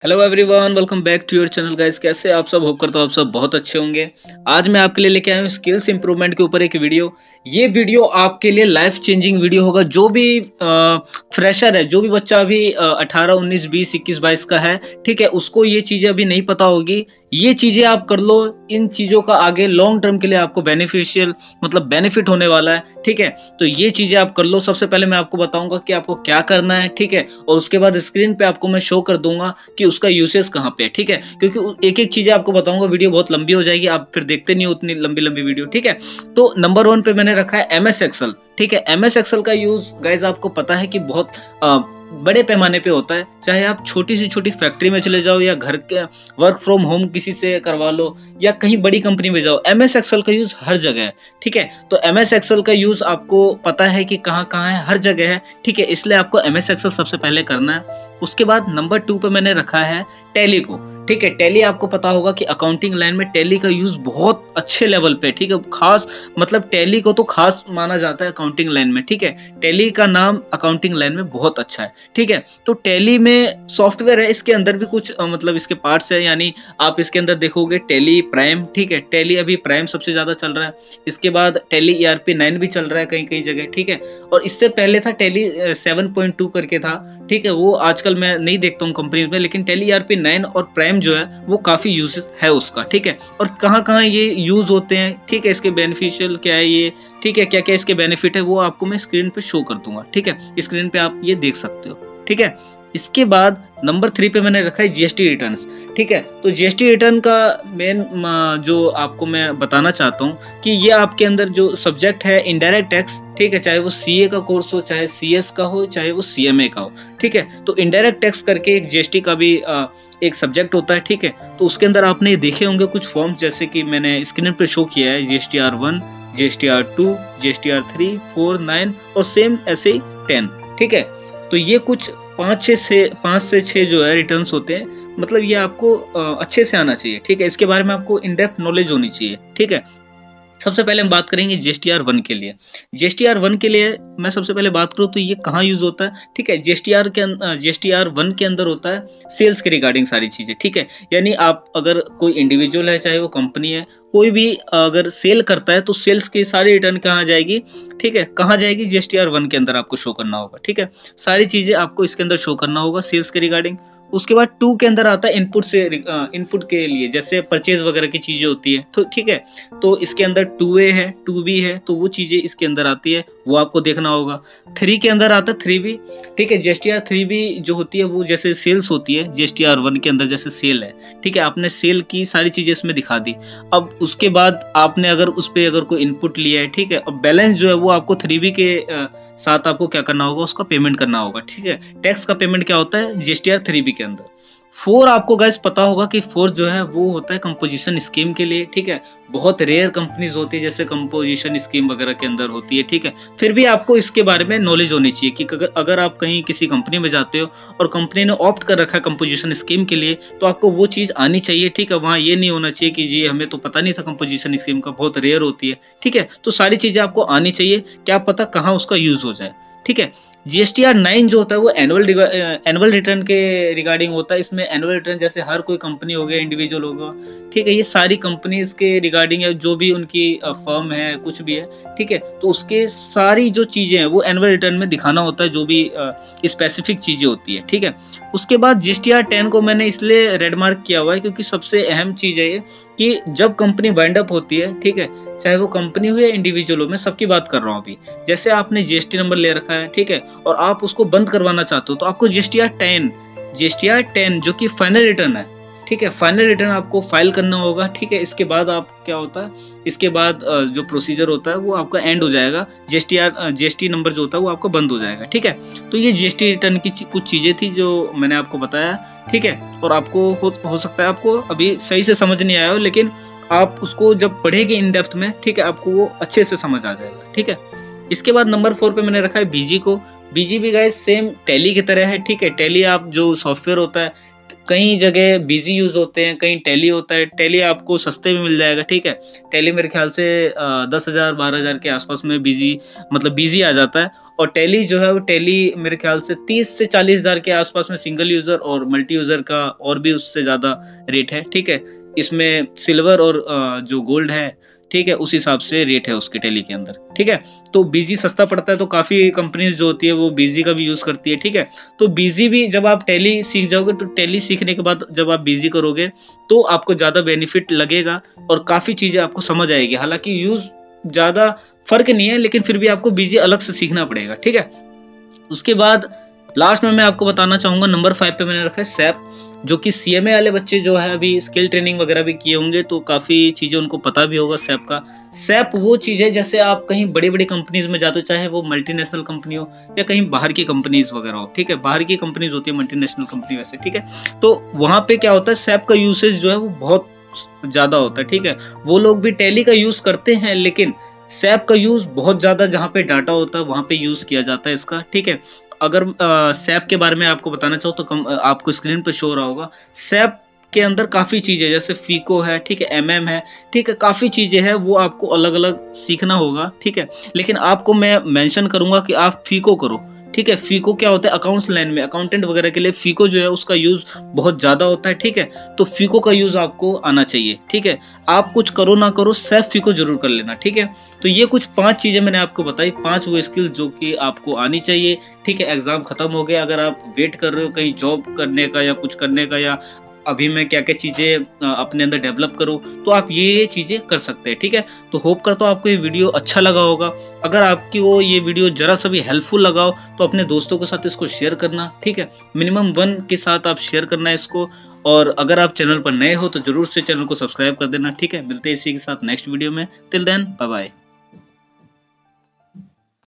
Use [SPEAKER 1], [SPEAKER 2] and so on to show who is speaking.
[SPEAKER 1] Hello everyone, welcome back to your channel guys. कैसे आप सब? होप करता हूँ आप सब बहुत अच्छे होंगे। आज मैं आपके लिए लेके आया हूँ स्किल्स इंप्रूवमेंट के ऊपर एक वीडियो। ये वीडियो आपके लिए लाइफ चेंजिंग वीडियो होगा। जो भी फ्रेशर है, जो भी बच्चा अभी 18 19 20 21 22 का है, ठीक है, उसको ये चीजें अभी नहीं पता होगी। ये चीजें आप कर लो। इन चीजों का आगे लॉन्ग टर्म के लिए आपको बेनिफिशियल मतलब बेनिफिट होने वाला है, ठीक है। तो ये चीजें आप कर लो। सबसे पहले मैं आपको बताऊंगा कि आपको क्या करना है, ठीक है, और उसके बाद स्क्रीन पे आपको मैं शो कर दूंगा कि उसका यूसेज कहाँ पे है, ठीक है। क्योंकि एक एक चीजें आपको बताऊंगा, वीडियो बहुत लंबी हो जाएगी, आप फिर देखते नहीं हो उतनी लंबी लंबी वीडियो, ठीक है। तो नंबर 1 पे मैंने रखा है MS एक्सेल, ठीक है। MS एक्सेल का यूज गाइज आपको पता है कि बहुत बड़े पैमाने पे होता है। चाहे आप छोटी से छोटी फैक्ट्री में चले जाओ या घर के वर्क फ्रॉम होम किसी से करवा लो या कहीं बड़ी कंपनी में जाओ, MS एक्सेल का यूज हर जगह है, ठीक है। तो MS एक्सेल का यूज आपको पता है कि कहाँ कहाँ है, हर जगह है, ठीक है। इसलिए आपको MS एक्सेल सबसे पहले करना है। उसके बाद नंबर 2 पे मैंने रखा है टैली को, ठीक है। टैली आपको पता होगा कि अकाउंटिंग लाइन में टैली का यूज बहुत अच्छे लेवल पे, ठीक है। खास मतलब टैली को तो खास माना जाता है अकाउंटिंग लाइन में, ठीक है। टैली का नाम अकाउंटिंग लाइन में बहुत अच्छा है, ठीक है। तो टैली में सॉफ्टवेयर है, इसके अंदर भी कुछ मतलब इसके पार्ट्स है, यानी आप इसके अंदर देखोगे टैली प्राइम, ठीक है। टैली अभी प्राइम सबसे ज्यादा चल रहा है। इसके बाद टैली ERP 9 भी चल रहा है कहीं कहीं जगह, ठीक है। और इससे पहले था टैली 7.2 करके था, ठीक है। वो आजकल मैं नहीं देखता हूँ कंपनी में, लेकिन टैली ERP 9 और प्राइम जो है वो काफी यूज है उसका, ठीक है। और कहाँ कहाँ ये यूज होते हैं, ठीक है, इसके बेनिफिशियल क्या है ये, ठीक है, क्या क्या इसके बेनिफिट है, वो आपको मैं स्क्रीन पे शो कर दूंगा, ठीक है। स्क्रीन पे आप ये देख सकते हो, ठीक है। इसके बाद नंबर 3 पे मैंने रखा है GST रिटर्न्स, ठीक है। तो GST रिटर्न का मेन जो आपको मैं बताना चाहता हूँ कि ये आपके अंदर जो सब्जेक्ट है इनडायरेक्ट टैक्स, ठीक है, चाहे वो CA का कोर्स हो, चाहे CS का हो, चाहे वो CMA का हो, ठीक है। तो इनडायरेक्ट टैक्स करके एक GST का भी एक सब्जेक्ट होता है, ठीक है। तो उसके अंदर आपने देखे होंगे कुछ फॉर्म, जैसे कि मैंने स्क्रीन पे शो किया है, GSTR1, GSTR2, GSTR3, 4, 9 और सेम ऐसे ही 10, ठीक है। तो ये कुछ 5 से 6 जो है रिटर्न्स होते हैं। मतलब ये आपको अच्छे से आना चाहिए, ठीक है। इसके बारे में आपको इन डेप्थ नॉलेज होनी चाहिए, ठीक है। सबसे पहले हम बात करेंगे GSTR1 के लिए। GSTR1 के लिए मैं सबसे पहले बात करूँ तो ये कहाँ यूज होता है, ठीक है। GSTR1 के अंदर होता है सेल्स के रिगार्डिंग सारी चीजें, ठीक है। यानी आप अगर कोई इंडिविजुअल है, चाहे वो कंपनी है, कोई भी अगर सेल करता है तो सेल्स की सारी रिटर्न कहाँ जाएगी, ठीक है, कहाँ जाएगी, GSTR1 के अंदर आपको शो करना होगा, ठीक है। सारी चीजें आपको इसके अंदर शो करना होगा सेल्स के रिगार्डिंग। उसके बाद 2 के अंदर आता है इनपुट के लिए, जैसे परचेज वगैरह की चीजें होती है, तो ठीक है। तो इसके अंदर 2A है, 2B है, तो वो चीजें इसके अंदर आती है, वो आपको देखना होगा। 3 के अंदर आता है 3B, ठीक है। GSTR3B जो होती है वो जैसे सेल्स होती है, GSTR1 के अंदर जैसे सेल है, ठीक है। आपने सेल की सारी चीजें इसमें दिखा दी। अब उसके बाद आपने अगर उस पर अगर कोई इनपुट लिया है, ठीक है, अब बैलेंस जो है वो आपको 3B के साथ आपको क्या करना होगा, उसका पेमेंट करना होगा, ठीक है। टैक्स का पेमेंट क्या होता है GSTR3B के अंदर। 4 आपको गाइस पता होगा कि 4 जो है वो होता है कंपोजिशन स्कीम के लिए, ठीक है। बहुत रेयर कंपनीज होती है जैसे कंपोजिशन स्कीम वगैरह के अंदर होती है, ठीक है। फिर भी आपको इसके बारे में नॉलेज होनी चाहिए कि अगर आप कहीं किसी कंपनी में जाते हो और कंपनी ने ऑप्ट कर रखा है कंपोजिशन स्कीम के लिए, तो आपको वो चीज़ आनी चाहिए, ठीक है। वहाँ ये नहीं होना चाहिए कि जी हमें तो पता नहीं था कंपोजिशन स्कीम का, बहुत रेयर होती है, ठीक है। तो सारी चीज़ें आपको आनी चाहिए, क्या पता कहाँ उसका यूज हो जाए, ठीक है। GSTR9 जो होता है वो एनुअल रिटर्न के रिगार्डिंग होता है। इसमें एनुअल रिटर्न जैसे हर कोई कंपनी हो गया, इंडिविजुअल होगा, ठीक है, ये सारी कंपनीज के रिगार्डिंग है, जो भी उनकी फर्म है, कुछ भी है, ठीक है। तो उसके सारी जो चीजें हैं वो एनुअल रिटर्न में दिखाना होता है, जो भी स्पेसिफिक चीजें होती है, ठीक है। उसके बाद GSTR10 को मैंने इसलिए रेड मार्क किया हुआ है क्योंकि सबसे अहम चीज है ये कि जब कंपनी वाइंड अप होती है, ठीक है, चाहे वो कंपनी हो या इंडिविजुअल हो, मैं सबकी बात कर रहा हूँ अभी। जैसे आपने GST नंबर ले रखा है, ठीक है, और आप उसको बंद करवाना चाहते हो, तो आपको GSTR10 जो कि फाइनल रिटर्न है, ठीक है, फाइनल रिटर्न आपको फाइल करना होगा, ठीक है। इसके बाद आप क्या होता है, इसके बाद जो प्रोसीजर होता है वो आपका एंड हो जाएगा, GST नंबर जो होता है वो आपका बंद हो जाएगा, ठीक है। तो ये GST रिटर्न की कुछ चीजें थी जो मैंने आपको बताया, ठीक है। और आपको हो सकता है आपको अभी सही से समझ नहीं आया हो, लेकिन आप उसको जब पढ़ेंगे इन डेप्थ में, ठीक है, आपको वो अच्छे से समझ आ जाएगा, ठीक है। इसके बाद नंबर 4 पे मैंने रखा है BG को। BG भी गाइस सेम टैली की तरह है, ठीक है। टैली आप जो सॉफ्टवेयर होता है, कई जगह बिजी यूज होते हैं, कहीं टैली होता है। टैली आपको सस्ते में मिल जाएगा, ठीक है। टैली मेरे ख्याल से 10,000 12,000 के आसपास में बिजी मतलब बिजी आ जाता है। और टैली जो है वो टैली मेरे ख्याल से 30 से 40,000 के आसपास में सिंगल यूजर, और मल्टी यूजर का और भी उससे ज्यादा रेट है, ठीक है। इसमें सिल्वर और जो गोल्ड है, ठीक है, उस हिसाब से रेट है उसके टैली के अंदर, ठीक है। तो बीजी सस्ता पड़ता है, तो काफी कंपनीज जो होती है वो बीजी का भी यूज करती है, ठीक है। तो बीजी भी जब आप टैली सीख जाओगे, तो टैली सीखने के बाद जब आप बीजी करोगे तो आपको ज्यादा बेनिफिट लगेगा और काफी चीजें आपको समझ आएगी। हालांकि यूज ज्यादा फर्क नहीं है, लेकिन फिर भी आपको बीजी अलग से सीखना पड़ेगा, ठीक है। उसके बाद लास्ट में मैं आपको बताना चाहूंगा, नंबर 5 पे मैंने रखा है सैप, जो कि सीएमए वाले बच्चे जो है अभी स्किल ट्रेनिंग वगैरह भी किए होंगे, तो काफी चीजें उनको पता भी होगा सैप का। सैप वो चीज है, जैसे आप कहीं बड़ी बड़ी कंपनीज में जाते हो, चाहे वो मल्टीनेशनल कंपनी हो या कहीं बाहर की कंपनीज वगैरह हो, ठीक है। बाहर की कंपनीज होती है मल्टीनेशनल कंपनी वैसे, ठीक है। तो वहां पे क्या होता है, सैप का यूसेज जो है वो बहुत ज्यादा होता है, ठीक है। वो लोग भी टैली का यूज करते हैं, लेकिन सैप का यूज बहुत ज्यादा जहाँ पे डाटा होता है वहां पे यूज किया जाता है इसका, ठीक है। अगर सैप के बारे में आपको बताना चाहो तो आपको स्क्रीन पे शो हो रहा होगा। सैप के अंदर काफी चीजें, जैसे फीको है, ठीक है, एमएम है, ठीक है, काफी चीजें हैं, वो आपको अलग अलग सीखना होगा, ठीक है। लेकिन आपको मैं मेंशन करूंगा कि आप फीको करो, ठीक है। फीको क्या होता है, अकाउंट्स लाइन में अकाउंटेंट वगैरह के लिए फीको जो है उसका यूज बहुत ज्यादा होता है, ठीक है। तो फीको का यूज आपको आना चाहिए, ठीक है। आप कुछ करो ना करो, सैप फीको जरूर कर लेना, ठीक है। तो ये कुछ 5 चीजें मैंने आपको बताई, 5 वो स्किल जो कि आपको आनी चाहिए, ठीक है। एग्जाम खत्म हो गया, अगर आप वेट कर रहे हो कहीं जॉब करने का या कुछ करने का, या अभी मैं क्या क्या चीजें अपने अंदर डेवलप करूं, तो आप ये चीजें कर सकते हैं, ठीक है। तो होप करता हूं आपको ये वीडियो अच्छा लगा होगा। अगर आपको ये वीडियो जरा सा भी हेल्पफुल लगा हो तो अपने दोस्तों के साथ इसको शेयर करना, ठीक है। मिनिमम 1 के साथ आप शेयर करना इसको। और अगर आप चैनल पर नए हो तो जरूर से चैनल को सब्सक्राइब कर देना, ठीक है। मिलते हैं इसी के साथ नेक्स्ट वीडियो में। Till then bye bye.